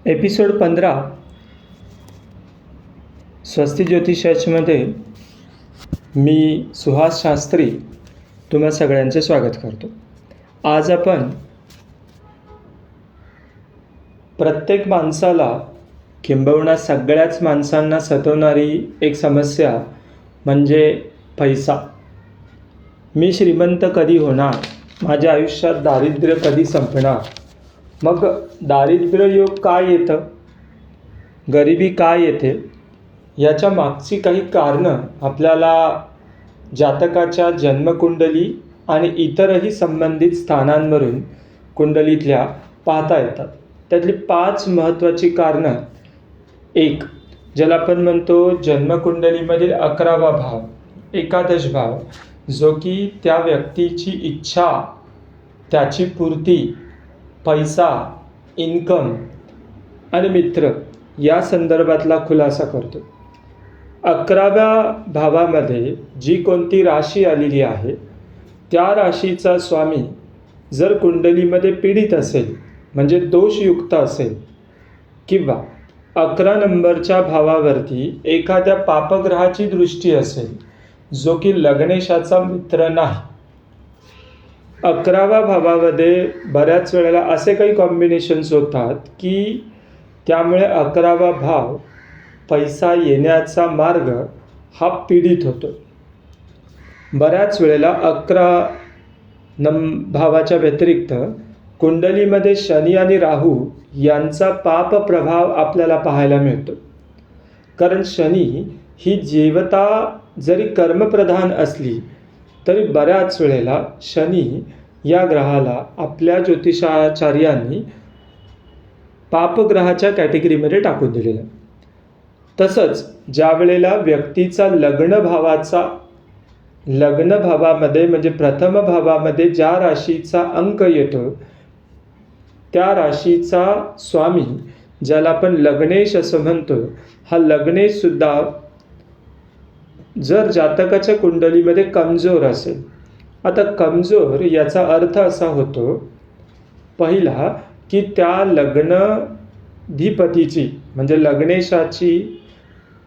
Episode 15 Swasti ज्योतिषामध्ये मी सुहास शास्त्री तुम्हा सगळ्यांचे स्वागत करतो. आज आपण प्रत्येक माणसाला किंबहुना सगळ्याच माणसांना सतवणारी एक समस्या म्हणजे पैसा. मी श्रीमंत कधी होणार, माझ्या आयुष्यात दारिद्र्य कधी संपणार, मग दारिद्र्य योग काय येतं, गरिबी काय येते, याच्या मागची काही कारणं आपल्याला जातकाच्या जन्मकुंडली आणि इतरही संबंधित स्थानांवरून कुंडलीतल्या पाहता येतात. त्यातली 5 महत्त्वाची कारणं. एक, ज्याला आपण म्हणतो जन्मकुंडलीमधील 11वा भाव, एकादश भाव, जो की त्या व्यक्तीची इच्छा, त्याची पूर्ती, पैसा, इन्कम आणि मित्र या संदर्भातला खुलासा करतो. 11व्या भावामध्ये जी कोणती राशी आलेली आहे त्या राशीचा स्वामी जर कुंडलीमध्ये पीडित असेल, म्हणजे दोषयुक्त असेल, किंवा 11 नंबरच्या भावावरती एखाद्या पापग्रहाची दृष्टी असेल जो की लग्नेशाचा मित्र नाही. 11व्या भावामध्ये बऱ्याच वेळेला असे काही कॉम्बिनेशन्स होतात की त्यामुळे 11वा भाव पैसा येण्याचा मार्ग हा पीडित होतो. बऱ्याच वेळेला 11 भावाच्या व्यतिरिक्त कुंडलीमध्ये शनी आणि राहू यांचा पाप प्रभाव आपल्याला पाहायला मिळतो. कारण शनी ही देवता जरी कर्मप्रधान असली तरी बऱ्याच वेळेला शनी या ग्रहाला आपल्या ज्योतिषाचार्यांनी पापग्रहाच्या कॅटेगरीमध्ये टाकून दिलेलं. तसंच ज्या वेळेला व्यक्तीचा लग्न भावामध्ये म्हणजे प्रथम भावामध्ये ज्या राशीचा अंक येतो त्या राशीचा स्वामी, ज्याला आपण लग्नेश असं म्हणतो, हा लग्नेश सुद्धा जर जातकाच्या कुंडलीमध्ये कमजोर असेल. आता कमजोर याचा अर्थ असा होतो, पहिला की त्या लग्नाधिपतीची म्हणजे लग्नेशाची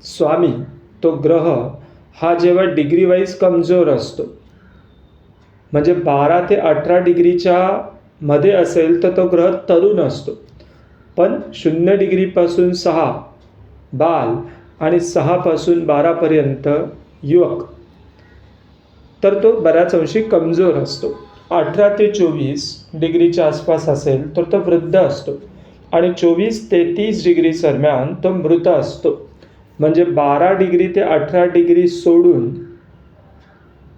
स्वामी तो ग्रह हा जेव्हा डिग्री वाईज कमजोर असतो, म्हणजे 12 ते 18 डिग्रीच्या मध्ये असेल तर तो ग्रह तरुण असतो, पण 0 डिग्रीपासून 6 बाल आणि 6 पासून 12 पर्यंत युवक, तर तो बऱ्याच अंशी कमजोर असतो. 18 ते 24 डिग्रीच्या आसपास असेल तर तो वृद्ध असतो आणि 24 ते 30 डिग्री दरम्यान तो मृत असतो. म्हणजे 12 डिग्री ते 18 डिग्री सोडून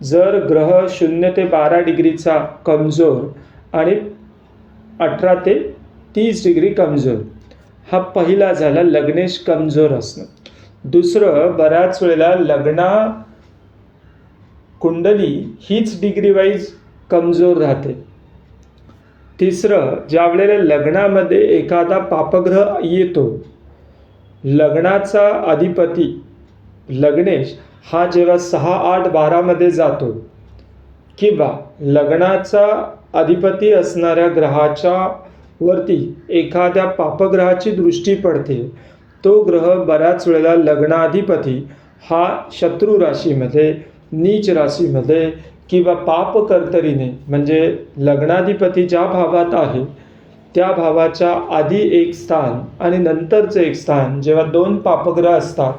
जर ग्रह 0 ते 12 डिग्रीचा कमजोर आणि 18 ते 30 डिग्री कमजोर, हा पहिला झाला लग्नेश कमजोर असणं. दुसरं, बऱ्याच वेळेला कुंडली हीच डिग्री वाईज कमजोर राहते. तिसरं, ज्या वेळेला लग्नामध्ये एखादा पापग्रह येतो, लग्नाचा अधिपती लग्नेश हा जेव्हा 6, 8, 12 मध्ये जातो किंवा लग्नाचा अधिपती असणाऱ्या ग्रहाच्या वरती एखाद्या पापग्रहाची दृष्टी पडते, तो ग्रह बऱ्याच वेळेला लग्नाधिपती हा शत्रू राशीमध्ये, नीच राशीमध्ये किंवा पापकर्तरीने, म्हणजे लग्नाधिपती ज्या भावात आहे त्या भावाच्या आधी एक स्थान आणि नंतरचं एक स्थान, जेव्हा 2 पापग्रह असतात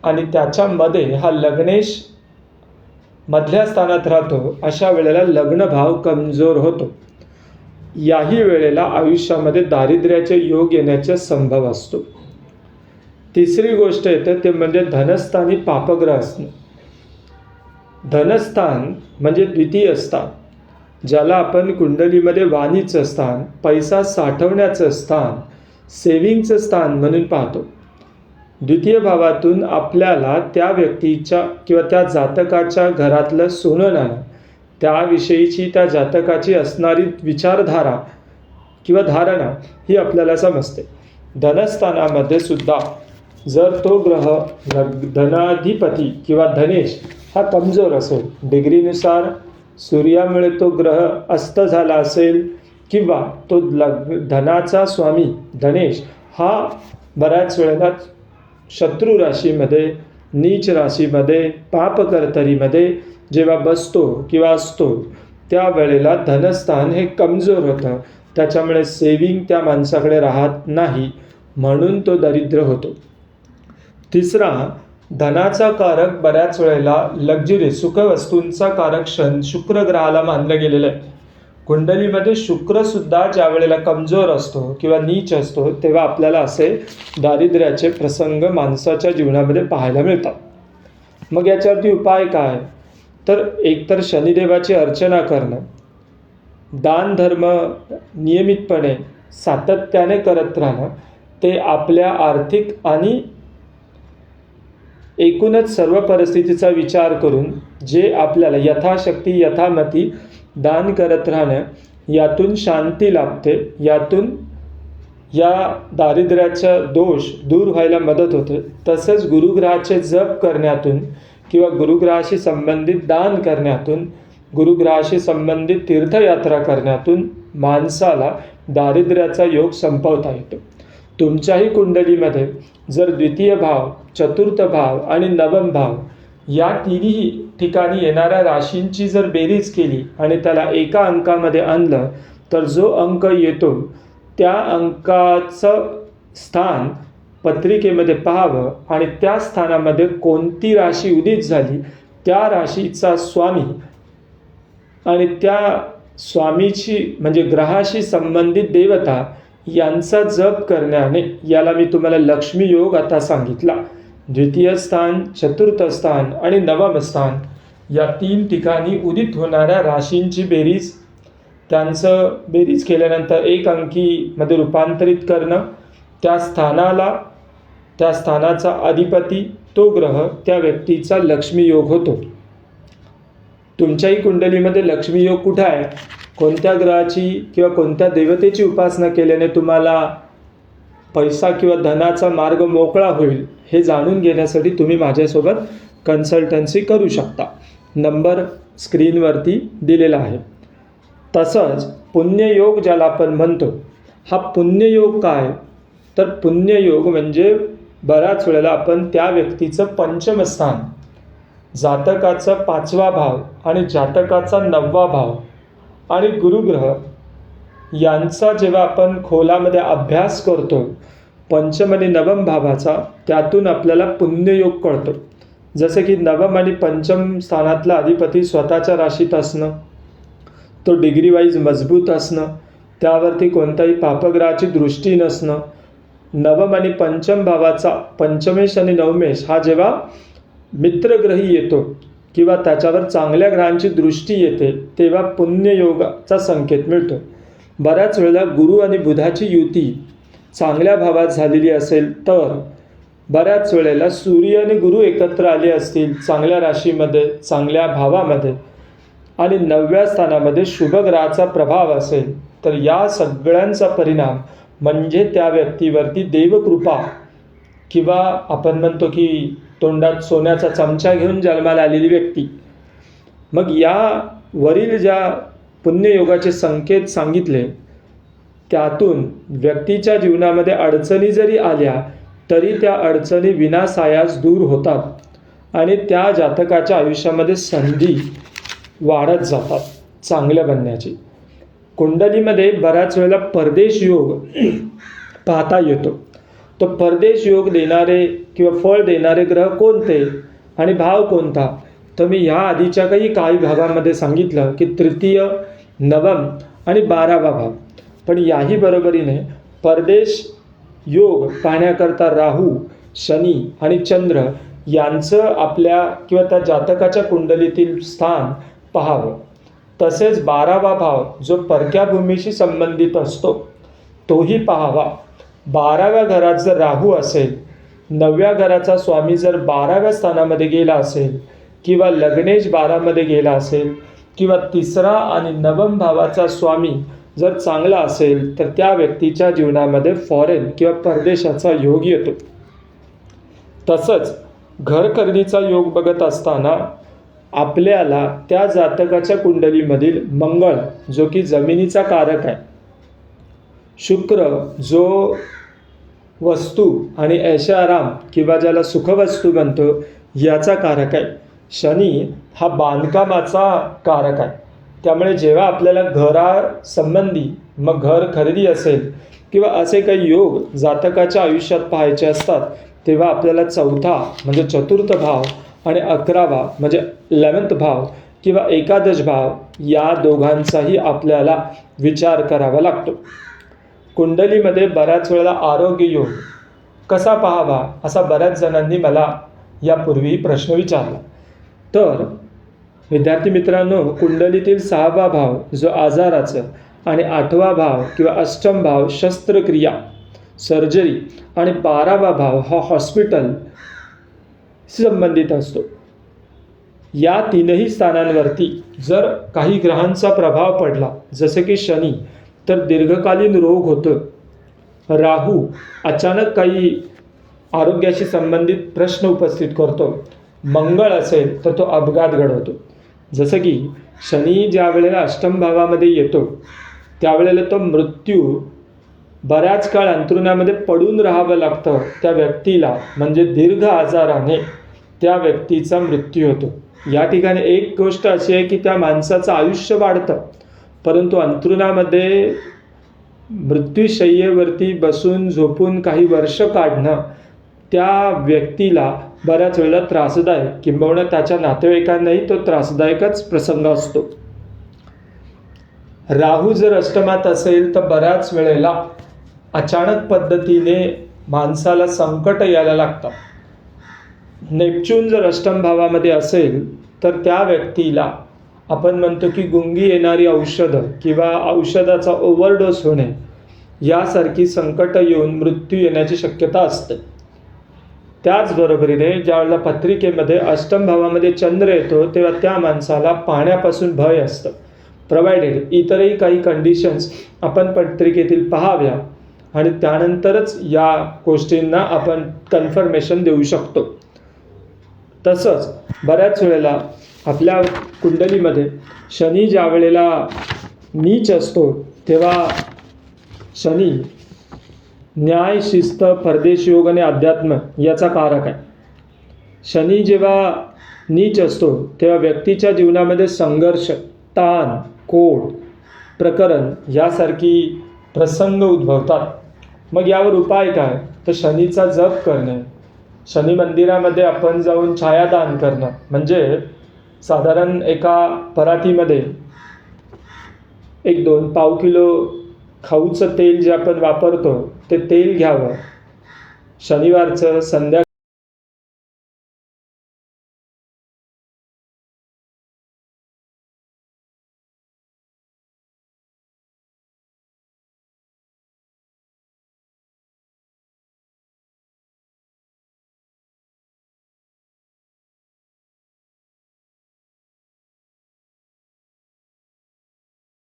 आणि त्याच्यामध्ये हा लग्नेश मधल्या स्थानात राहतो, अशा वेळेला लग्न भाव कमजोर होतो. याही वेळेला आयुष्यामध्ये दारिद्र्याचे योग येण्याचा संभव असतो. तिसरी गोष्ट येते ते म्हणजे धनस्थानी पापग्रह असणं. धनस्थान म्हणजे द्वितीय स्थान, ज्याला आपण कुंडलीमध्ये वाणीचं स्थान, पैसा साठवण्याचं स्थान, सेविंगचं स्थान म्हणून पाहतो. द्वितीय भावातून आपल्याला त्या व्यक्तीच्या किंवा त्या जातकाच्या घरातलं सोनं नाणं, त्याविषयीची त्या जातकाची असणारी विचारधारा किंवा धारणा ही आपल्याला समजते. धनस्थानामध्ये सुद्धा जर तो ग्रह धनाधिपती किंवा धनेश हा कमजोर असेल, डिग्रीनुसार सूर्यामुळे तो ग्रह अस्त झाला असेल किंवा तो धनाचा स्वामी धनेश हा बऱ्याच वेळेला शत्रू राशीमध्ये, नीच राशीमध्ये, पापकर्तरीमध्ये जेव्हा बसतो किंवा असतो त्यावेळेला धनस्थान हे कमजोर होतं. त्याच्यामुळे सेविंग त्या माणसाकडे राहत नाही, म्हणून तो दरिद्र होतो. तिसरा, धनाचा कारक बऱ्याच वेळेला लक्झरी सुखवस्तूंचा कारक शुक्र ग्रहाला मानलं गेलेलं आहे. कुंडलीमध्ये शुक्रसुद्धा ज्या वेळेला कमजोर असतो किंवा नीच असतो तेव्हा आपल्याला असे दारिद्र्याचे प्रसंग माणसाच्या जीवनामध्ये पाहायला मिळतात. मग याच्यावरती उपाय काय? तर एकतर शनिदेवाची अर्चना करणं, दान धर्म नियमितपणे सातत्याने करत राहणं, ते आपल्या आर्थिक आणि एकूणच सर्व परिस्थितीचा विचार करून जे आपल्याला यथाशक्ती यथामती दान करत राहणं, यातून शांती लाभते, यातून या दारिद्र्याचा दोष दूर व्हायला मदत होते. तसंच गुरुग्रहाचे जप करण्यातून किंवा गुरुग्रहाशी संबंधित दान करण्यातून, गुरुग्रहाशी संबंधित तीर्थयात्रा करण्यातून माणसाला दारिद्र्याचा योग संपवता येतो. तुमच्याही कुंडलीमध्ये जर द्वितीय भाव, चतुर्थ भाव आणि नवम भाव या तिन्ही ठिकाणी येणाऱ्या राशींची जर बेरीज केली आणि त्याला एका अंकामध्ये आणलं तर जो अंक येतो त्या अंकाचं स्थान पत्रिकेमध्ये पाहावं आणि त्या स्थानामध्ये कोणती राशी उदित झाली त्या राशीचा स्वामी आणि त्या स्वामीची म्हणजे ग्रहाशी संबंधित देवता यांचा जप करण्याने, याला मी तुम्हाला लक्ष्मी योग आता सांगितला. द्वितीय स्थान, चतुर्थ स्थान आणि नवम स्थान या तीन ठिकाणी उदित होणाऱ्या राशींची बेरीज, त्यांचं बेरीज केल्यानंतर एक अंकीमध्ये रूपांतरित करणं, त्या स्थानाला, त्या स्थानाचा अधिपती तो ग्रह, त्या व्यक्तीचा लक्ष्मी योग होतो. तुमच्याही कुंडलीमध्ये लक्ष्मी योग कुठं आहे, कोणत्या ग्रहाची किंवा कोणत्या देवतेची उपासना केल्याने तुम्हाला पैसा किंवा धनाचा मार्ग मोकळा होईल हे जाणून घेण्यासाठी तुम्ही माझ्यासोबत कन्सल्टन्सी करू शकता. नंबर स्क्रीनवरती दिलेला आहे. तसंच पुण्ययोग ज्याला आपण म्हणतो, हा पुण्ययोग काय? तर पुण्ययोग म्हणजे बऱ्याच वेळेला आपण त्या व्यक्तीचं पंचम स्थान, जातकाचा 5वा भाव आणि जातकाचा 9वा भाव आणि गुरुग्रह यांचा जेव्हा आपण खोलामध्ये अभ्यास करतो पंचम आणि नवम भावाचा, त्यातून आपल्याला पुण्ययोग कळतो. जसं की नवम आणि पंचम स्थानातला अधिपती स्वतःच्या राशीत असणं, तो डिग्री वाईज मजबूत असणं, त्यावरती कोणत्याही पापग्रहाची दृष्टी नसणं, नवम आणि पंचम भावाचा पंचमेश आणि नवमेश हा जेव्हा मित्रग्रही येतो किंवा त्याच्यावर चांगल्या ग्रहांची दृष्टी येते तेव्हा पुण्ययोगाचा संकेत मिळतो. बऱ्याच वेळेला गुरु आणि बुधाची युती चांगल्या भावात झालेली असेल तर, बऱ्याच वेळेला सूर्य आणि गुरु एकत्र आले असतील चांगल्या राशीमध्ये, चांगल्या भावामध्ये आणि 9व्या स्थानामध्ये शुभ ग्रहाचा प्रभाव असेल तर या सगळ्यांचा परिणाम म्हणजे त्या व्यक्तीवरती देवकृपा किंवा आपण म्हणतो की तोंडात सोन्याचा चमचा घेऊन जन्माला आलेली व्यक्ती. मग या वरील ज्या पुण्ययोगाचे संकेत सांगितले त्यातून व्यक्तीच्या जीवनामध्ये अडचणी जरी आल्या तरी त्या अडचणी विनासायास दूर होतात आणि त्या जातकाच्या आयुष्यामध्ये संधी वाढत जातात चांगल्या बनण्याची. कुंडलीमध्ये बऱ्याच वेळेला परदेश योग पाहता येतो. तो परदेश योग देणारे किंवा फळ देणारे ग्रह कोणते आणि भाव कोणता, तर मी ह्या आधीच्या काही भागामध्ये सांगितलं की तृतीय, नवम आणि 12वा भाव. पण याही बरोबरीने परदेश योग पाहण्याकरता राहू, शनी आणि चंद्र यांचं आपल्या किंवा त्या जातकाच्या कुंडलीतील स्थान पाहावं. तसेच 12वा भाव जो परक्या भूमीशी संबंधित असतो तोही पाहावा. 12व्या घरात जर राहू असेल, 9व्या घराचा स्वामी जर 12व्या स्थानामध्ये गेला असेल किंवा लग्नेश 12मध्ये गेला असेल किंवा 3रा आणि नवम भावाचा स्वामी जर चांगला असेल तर त्या व्यक्तीच्या जीवनामध्ये फॉरेन किंवा परदेशाचा योग येतो. तसंच घरकरणीचा योग बघत असताना आपल्याला त्या जातकाच्या कुंडलीमधील मंगळ जो की जमिनीचा कारक आहे, शुक्र जो वस्तू आणि ऐशाराम किंवा ज्याला सुखवस्तू म्हणतो याचा कारक आहे. शनी हा बांधकामाचा कारक आहे. त्यामुळे जेव्हा आपल्याला घरासंबंधी मग घर खरेदी असेल किंवा असे काही योग जातकाच्या आयुष्यात पाहायचे असतात तेव्हा आपल्याला चौथा म्हणजे चतुर्थ भाव आणि 11वा म्हणजे 11th भाव किंवा एकादश भाव या दोघांचाही आपल्याला विचार करावा लागतो. कुंडलीमध्ये बऱ्याच वेळेला आरोग्य योग कसा पाहावा असा बऱ्याच जणांनी मला यापूर्वी प्रश्न विचारला. तर विद्यार्थी मित्रांनो, कुंडलीतील 6वा भाव जो आजाराचं आणि 8वा भाव किंवा अष्टम भाव शस्त्रक्रिया सर्जरी आणि 12वा भाव हा हॉस्पिटल संबंधित असतो. या तीनही स्थानांवरती जर काही ग्रहांचा प्रभाव पडला जसे की शनी तर दीर्घकालीन रोग होतो. राहू अचानक काही आरोग्याशी संबंधित प्रश्न उपस्थित करतो. मंगळ असेल तर तो अपघात घडवतो. जसं की शनी ज्या वेळेला अष्टम भावामध्ये येतो त्यावेळेला तो मृत्यू बऱ्याच काळ अंथरुणामध्ये पडून राहावं लागतं त्या व्यक्तीला, म्हणजे दीर्घ आजाराने त्या व्यक्तीचा मृत्यू होतो. या ठिकाणी एक गोष्ट अशी आहे की त्या माणसाचं आयुष्य वाढतं, परंतु अंथरुणामध्ये मृत्यूशय्येवरती बसून झोपून काही वर्ष काढणं त्या व्यक्तीला बऱ्याच वेळेला त्रासदायक किंबहुना त्याच्या नातेवाईकांनाही तो त्रासदायकच प्रसंग असतो. राहू जर अष्टमात असेल तर बऱ्याच वेळेला अचानक पद्धतीने माणसाला संकट यायला लागतात. नेपच्यून जर अष्टम भावामध्ये असेल तर त्या व्यक्तीला आपण म्हणतो की गुंगी येणारी औषधं किंवा औषधाचा ओव्हरडोस होणे यासारखी संकट येऊन मृत्यू येण्याची शक्यता असते. त्याचबरोबरीने ज्यावेळेला पत्रिकेमध्ये अष्टम भावामध्ये चंद्र येतो तेव्हा त्या माणसाला पाण्यापासून भय असतं. प्रोव्हाइडेड इतरही काही कंडिशन्स आपण पत्रिकेतील पाहाव्या आणि त्यानंतरच या गोष्टींना आपण कन्फर्मेशन देऊ शकतो. तसंच बऱ्याच वेळेला आपल्या कुंडलीमध्ये शनी ज्या वेळेला नीच असतो तेव्हा शनी न्याय, शिस्त, परदेश योग आणि अध्यात्म याचा कारक आहे. शनी जेव्हा नीच असतो तेव्हा व्यक्तीच्या जीवनामध्ये संघर्ष, ताण, कोड, प्रकरण यासारखी प्रसंग उद्भवतात. मग यावर उपाय काय? तर शनीचा जप करणे, शनी मंदिरामध्ये आपण जाऊन छायादान करणं, म्हणजे साधारण एका परातीमध्ये 1-2 पाव किलो खाऊचं तेल जे आपण वापरतो ते तेल घ्यावं. शनिवारचं